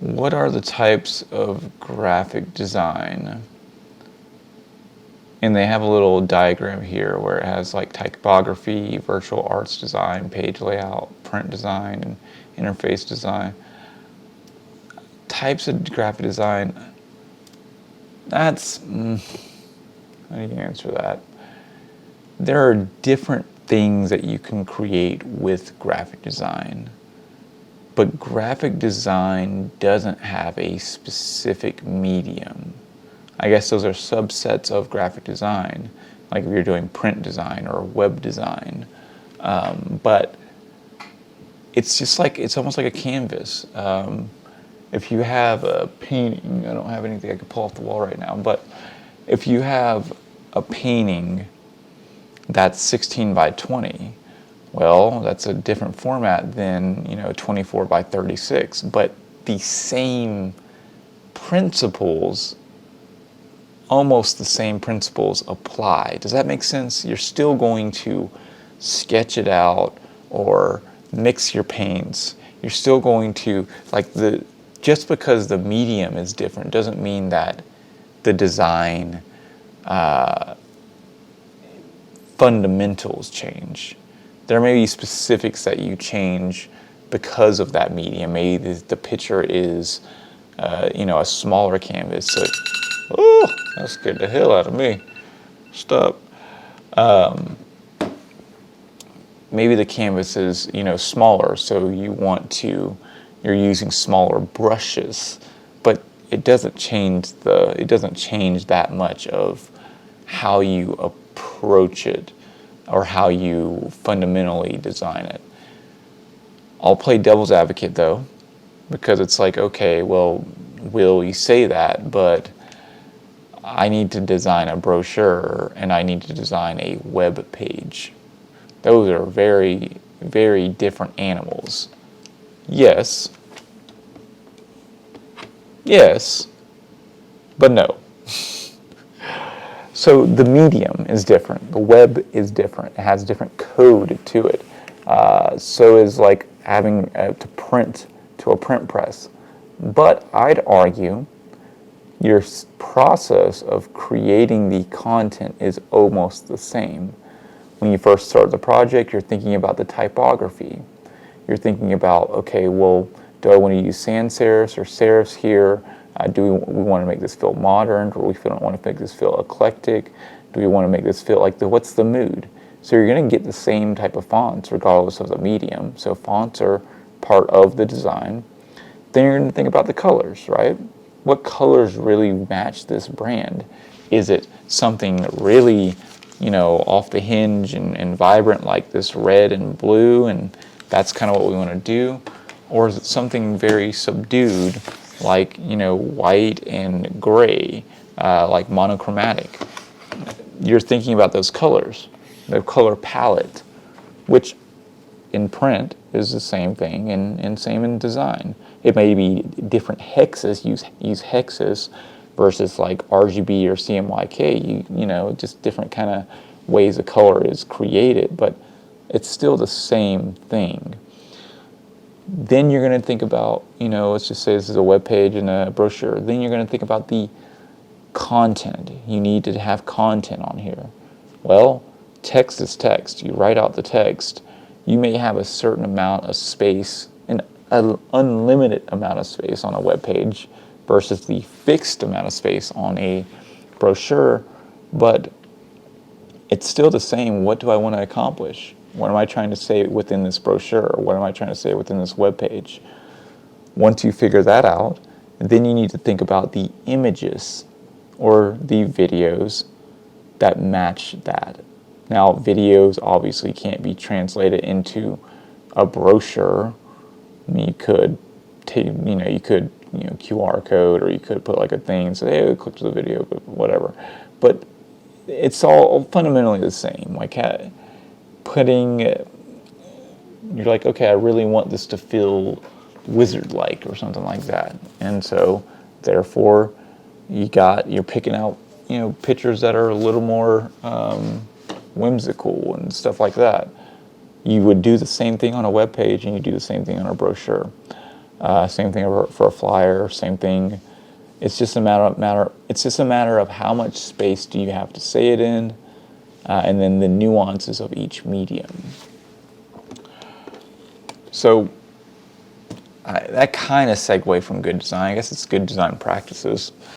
What are the types of graphic design? And they have a little diagram here where it has like typography, virtual arts design, page layout, print design, and interface design. Types of graphic design, that's, how do you answer that? There are different things that you can create with graphic design, but graphic design doesn't have a specific medium. I guess those are subsets of graphic design, like if you're doing print design or web design. But it's just like, it's almost like a canvas. If you have a painting, I don't have anything I could pull off the wall right now, but if you have a painting that's 16 by 20, well, that's a different format than, 24 by 36, but the same principles, almost the same principles apply. Does that make sense? You're still going to sketch it out or mix your paints. You're still going to, just because the medium is different doesn't mean that the design fundamentals change. There may be specifics that you change because of that medium. Maybe the picture is, a smaller canvas. So, oh, that scared the hell out of me. Stop. Maybe the canvas is, smaller, so you're using smaller brushes, but it doesn't change that much of how you approach it or how you fundamentally design it. I'll play devil's advocate though, because it's like, okay, well, Will, you say that, but I need to design a brochure and I need to design a web page. Those are very, very different animals. Yes, but no. So the medium is different. The web is different. It has different code to it. So is like having to print to a print press. But I'd argue your process of creating the content is almost the same. When you first start the project, you're thinking about the typography. You're thinking about, okay, well, do I want to use sans serifs or serifs here? Do we want to make this feel modern? Or we don't want to make this feel eclectic? Do we want to make this feel like what's the mood? So you're going to get the same type of fonts regardless of the medium. So fonts are part of the design. Then you're going to think about the colors, right? What colors really match this brand? Is it something really, off the hinge and vibrant like this red and blue, and that's kind of what we want to do? Or is it something very subdued like, white and gray, like monochromatic? You're thinking about those colors, the color palette, which in print is the same thing and same in design. It may be different hexes, use hexes versus like RGB or CMYK, just different kind of ways a color is created, but it's still the same thing. Then you're going to think about, let's just say this is a web page and a brochure. Then you're going to think about the content. You need to have content on here. Well, text is text. You write out the text. You may have a certain amount of space, an unlimited amount of space on a web page versus the fixed amount of space on a brochure, but it's still the same. What do I want to accomplish? What am I trying to say within this brochure? What am I trying to say within this web page? Once you figure that out, then you need to think about the images or the videos that match that. Now, videos obviously can't be translated into a brochure. I mean, you could take, QR code, or you could put like a thing and say, hey, click to the video, but whatever. But it's all fundamentally the same. Like you're like, okay, I really want this to feel wizard-like or something like that. And so, therefore, you're picking out, pictures that are a little more whimsical and stuff like that. You would do the same thing on a web page, and you do the same thing on a brochure. Same thing for a flyer. Same thing. It's just a matter of how much space do you have to say it in, and then the nuances of each medium. So that kind of segue from good design. I guess it's good design practices.